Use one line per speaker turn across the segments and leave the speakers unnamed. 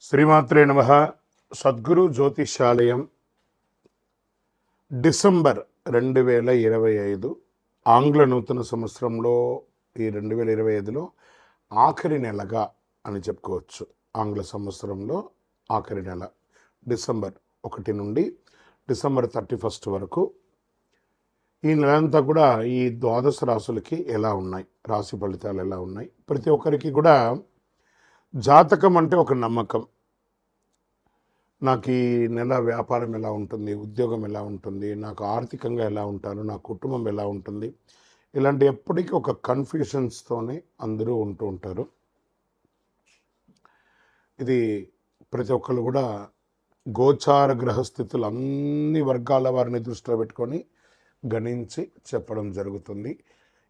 శ్రీమాత్రే నమః. సద్గురు జ్యోతిషాలయం డిసెంబర్ 2025 ఆంగ్ల నూతన సంవత్సరంలో ఈ 2025లో ఆఖరి నెలగా అని చెప్పుకోవచ్చు. ఆంగ్ల సంవత్సరంలో ఆఖరి నెల డిసెంబర్ 1 నుండి డిసెంబర్ 31 వరకు ఈ నెలంతా కూడా ఈ ద్వాదశ రాశులకి ఎలా ఉన్నాయి, రాశి ఫలితాలు ఎలా ఉన్నాయి, ప్రతి ఒక్కరికి కూడా జాతకం అంటే ఒక నమ్మకం. నాకు ఈ నెల వ్యాపారం ఎలా ఉంటుంది, ఉద్యోగం ఎలా ఉంటుంది, నాకు ఆర్థికంగా ఎలా ఉంటాను, నా కుటుంబం ఎలా ఉంటుంది, ఇలాంటి ఎప్పటికీ ఒక కన్ఫ్యూషన్స్తోనే అందరూ ఉంటూ ఉంటారు. ఇది ప్రతి ఒక్కరు కూడా గోచార గ్రహస్థితులు అన్ని వర్గాల వారిని దృష్టిలో పెట్టుకొని గణించి చెప్పడం జరుగుతుంది.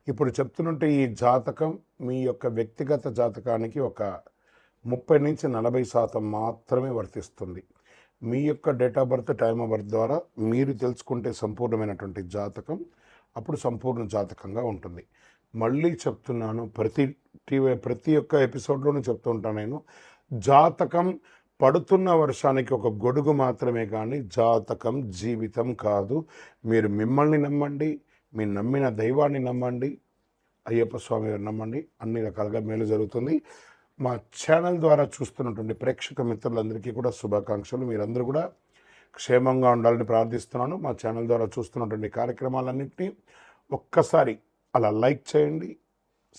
ఇప్పుడు చెప్తున్నట్టు ఈ జాతకం మీ యొక్క వ్యక్తిగత జాతకానికి ఒక 30 నుంచి 40% మాత్రమే వర్తిస్తుంది. మీ యొక్క date of birth, time of birth ద్వారా మీరు తెలుసుకుంటే సంపూర్ణమైనటువంటి జాతకం అప్పుడు సంపూర్ణ జాతకంగా ఉంటుంది. మళ్ళీ చెప్తున్నాను, ప్రతి ఒక్క ఎపిసోడ్లోనూ చెప్తూ ఉంటాను నేను, జాతకం పడుతున్న వర్షానికి ఒక గొడుగు మాత్రమే కానీ జాతకం జీవితం కాదు. మీరు మిమ్మల్ని నమ్మండి, మీరు నమ్మిన దైవాన్ని నమ్మండి, అయ్యప్ప స్వామి గారు నమ్మండి, అన్ని రకాలుగా మేలు జరుగుతుంది. మా ఛానల్ ద్వారా చూస్తున్నటువంటి ప్రేక్షక మిత్రులందరికీ కూడా శుభాకాంక్షలు. మీరందరూ కూడా క్షేమంగా ఉండాలని ప్రార్థిస్తున్నాను. మా ఛానల్ ద్వారా చూస్తున్నటువంటి కార్యక్రమాలన్నింటినీ ఒక్కసారి అలా లైక్ చేయండి,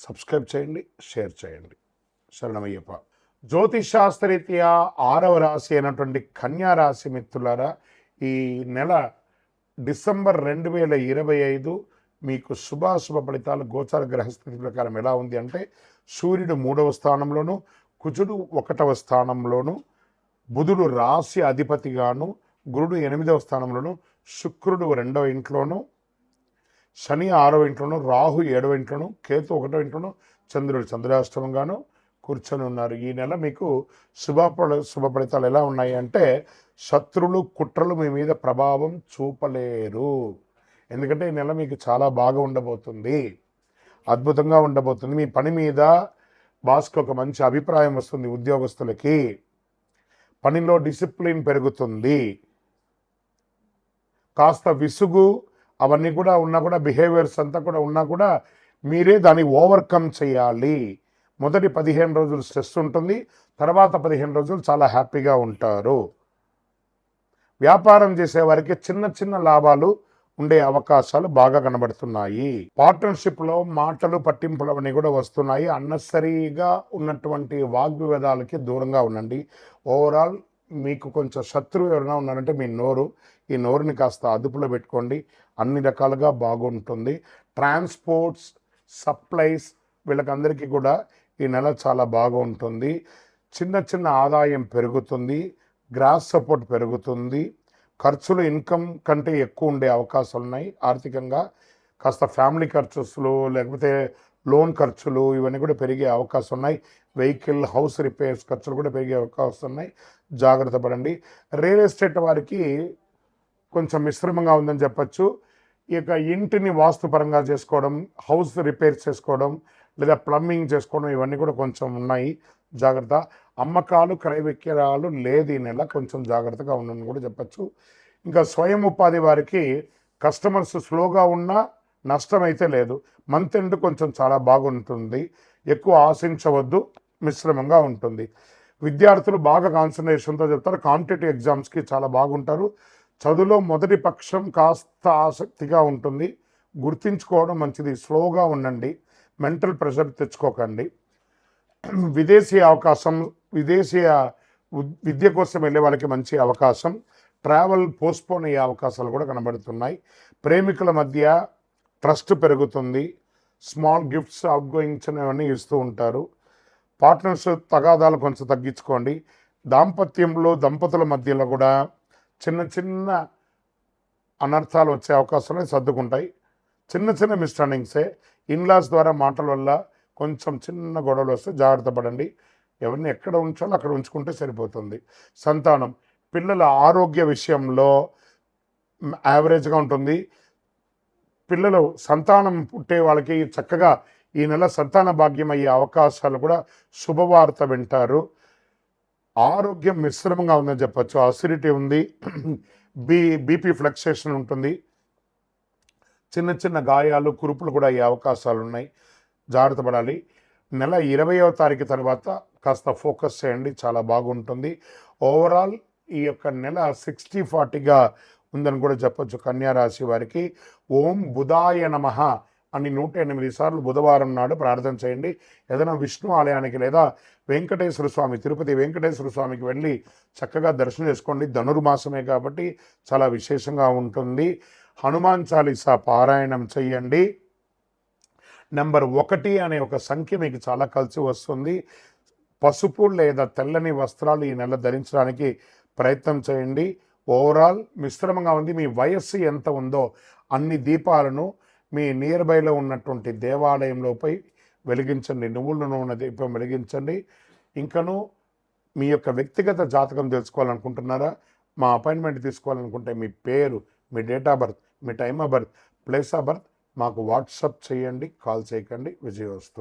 సబ్స్క్రైబ్ చేయండి, షేర్ చేయండి. శరణమయ్యప్ప. జ్యోతిషాస్త్రరీత్యా 6వ రాశి అయినటువంటి కన్యా రాశి మిత్రులారా, ఈ నెల డిసెంబర్ 2025 మీకు శుభాశుభ ఫలితాలు గోచార గ్రహస్థితి ప్రకారం ఎలా ఉంది అంటే, సూర్యుడు 3వ స్థానంలోను, కుజుడు 1వ స్థానంలోను, బుధుడు రాశి అధిపతిగాను, గురుడు 8వ స్థానంలోను, శుక్రుడు 2వ ఇంట్లోను, శని 6వ ఇంట్లోను, రాహు 7వ ఇంట్లోను, కేతు 1వ ఇంట్లోను, చంద్రుడు చంద్రాష్టమంగాను కూర్చొని ఉన్నారు. ఈ నెల మీకు శుభ ఫలితాలు ఎలా ఉన్నాయి అంటే, శత్రులు కుట్రలు మీ మీద ప్రభావం చూపలేరు. ఎందుకంటే ఈ నెల మీకు చాలా బాగా ఉండబోతుంది, అద్భుతంగా ఉండబోతుంది. మీ పని మీద బాస్కి ఒక మంచి అభిప్రాయం వస్తుంది. ఉద్యోగస్తులకి పనిలో డిసిప్లిన్ పెరుగుతుంది. కాస్త విసుగు అవన్నీ కూడా ఉన్నా కూడా, బిహేవియర్స్ అంతా కూడా ఉన్నా కూడా మీరే దాన్ని ఓవర్కమ్ చేయాలి. మొదటి 15 రోజులు స్ట్రెస్ ఉంటుంది, తర్వాత 15 రోజులు చాలా హ్యాపీగా ఉంటారు. వ్యాపారం చేసే వారికి చిన్న చిన్న లాభాలు ఉండే అవకాశాలు బాగా కనబడుతున్నాయి. పార్ట్నర్షిప్లో మాటలు పట్టింపులు అవన్నీ కూడా వస్తున్నాయి. అన్నెసరీగా ఉన్నటువంటి వాగ్వివాదాలకి దూరంగా ఉండండి. ఓవరాల్ మీకు కొంచెం శత్రువు ఎవరైనా ఉన్నారంటే మీ నోరు, ఈ నోరుని కాస్త అదుపులో పెట్టుకోండి, అన్ని రకాలుగా బాగుంటుంది. ట్రాన్స్పోర్ట్స్, సప్లైస్ వీళ్ళకందరికీ కూడా ఈ నెల చాలా బాగా ఉంటుంది. చిన్న చిన్న ఆదాయం పెరుగుతుంది, గ్రాస్ సపోర్ట్ పెరుగుతుంది, ఖర్చులు ఇన్కమ్ కంటే ఎక్కువ ఉండే అవకాశాలు ఉన్నాయి. ఆర్థికంగా కాస్త ఫ్యామిలీ ఖర్చులు లేకపోతే లోన్ ఖర్చులు ఇవన్నీ కూడా పెరిగే అవకాశం ఉన్నాయి. వెహికల్, హౌస్ రిపేర్స్ ఖర్చులు కూడా పెరిగే అవకాశం ఉన్నాయి. జాగ్రత్త పడండి. రియల్ ఎస్టేట్ వారికి కొంచెం మిశ్రమంగా ఉందని చెప్పచ్చు. ఈ యొక్క ఇంటిని వాస్తుపరంగా చేసుకోవడం, హౌస్ రిపేర్స్ చేసుకోవడం లేదా ప్లంబింగ్ చేసుకోవడం ఇవన్నీ కూడా కొంచెం ఉన్నాయి. జాగ్రత్త. అమ్మకాలు, క్రయ విక్రయాలు లేదు ఈ నెల, కొంచెం జాగ్రత్తగా ఉండని కూడా చెప్పచ్చు. ఇంకా స్వయం ఉపాధి వారికి కస్టమర్స్ స్లోగా ఉన్నా నష్టం అయితే లేదు. మంత్ ఎండ్ కొంచెం చాలా బాగుంటుంది, ఎక్కువ ఆశించవద్దు, మిశ్రమంగా ఉంటుంది. విద్యార్థులు బాగా కాన్సన్ట్రేషన్తో చెప్తారు. కాంపిటేటివ్ ఎగ్జామ్స్కి చాలా బాగుంటారు. చదువులో మొదటి పక్షం కాస్త ఆసక్తిగా ఉంటుంది, గుర్తించుకోవడం మంచిది. స్లోగా ఉండండి, మెంటల్ ప్రెషర్ తెచ్చుకోకండి. విదేశీయ విద్య కోసం వెళ్ళే వాళ్ళకి మంచి అవకాశం. ట్రావెల్ పోస్ట్పోన్ అయ్యే అవకాశాలు కూడా కనబడుతున్నాయి. ప్రేమికుల మధ్య ట్రస్ట్ పెరుగుతుంది. స్మాల్ గిఫ్ట్స్, అవుట్ గోయింగ్స్ అవన్నీ ఇస్తూ ఉంటారు. పార్ట్నర్స్ తగాదాలు కొంచెం తగ్గించుకోండి. దాంపత్యంలో దంపతుల మధ్యలో కూడా చిన్న చిన్న అనర్థాలు వచ్చే అవకాశాలు సర్దుకుంటాయి. చిన్న చిన్న మిస్అండర్స్టాండింగ్సే. ఇన్లాస్ ద్వారా మాటల వల్ల కొంచెం చిన్న గొడవలు వస్తే జాగ్రత్త పడండి. ఎవరిని ఎక్కడ ఉంచాలో అక్కడ ఉంచుకుంటే సరిపోతుంది. సంతానం, పిల్లల ఆరోగ్య విషయంలో యావరేజ్గా ఉంటుంది. పిల్లలు సంతానం పుట్టే వాళ్ళకి చక్కగా ఈ నెల సంతాన భాగ్యం అయ్యే అవకాశాలు కూడా, శుభవార్త వింటారు. ఆరోగ్యం మిశ్రమంగా ఉందని చెప్పచ్చు. అసిడిటీ ఉంది, బీపీ ఫ్లక్సేషన్ ఉంటుంది, చిన్న చిన్న గాయాలు కురుపులు కూడా అయ్యే అవకాశాలు ఉన్నాయి, జాగ్రత్త పడాలి. నెల 20వ తారీఖు తర్వాత కాస్త ఫోకస్ చేయండి, చాలా బాగుంటుంది. ఓవరాల్ ఈ యొక్క నెల 60-40గా ఉందని కూడా చెప్పొచ్చు కన్యా రాశి వారికి. ఓం బుధాయ నమః అని 108 సార్లు బుధవారం నాడు ప్రార్థన చేయండి. ఏదైనా విష్ణు ఆలయానికి లేదా వెంకటేశ్వర స్వామి, తిరుపతి వెంకటేశ్వర స్వామికి వెళ్ళి చక్కగా దర్శనం చేసుకోండి. ధనుర్మాసమే కాబట్టి చాలా విశేషంగా ఉంటుంది. హనుమాన్ చాలీసా పారాయణం చెయ్యండి. నెంబర్ 1 అనే ఒక సంఖ్య మీకు చాలా కలిసి వస్తుంది. పసుపు లేదా తెల్లని వస్త్రాలు ఈ నెల ధరించడానికి ప్రయత్నం చేయండి. ఓవరాల్ మిశ్రమంగా ఉంది. మీ వయస్సు ఎంత ఉందో అన్ని దీపాలను మీ నియర్ బైలో ఉన్నటువంటి దేవాలయంలోపై వెలిగించండి. నువ్వుల నూనె దీపం వెలిగించండి. ఇంకను మీ యొక్క వ్యక్తిగత జాతకం తెలుసుకోవాలనుకుంటున్నారా? మా అపాయింట్మెంట్ తీసుకోవాలనుకుంటే మీ పేరు, మీ డేట్ ఆఫ్ బర్త్, మీ time of birth, place of birth మాకు వాట్సాప్ చేయండి, కాల్ చేయకండి. విజయోస్తు.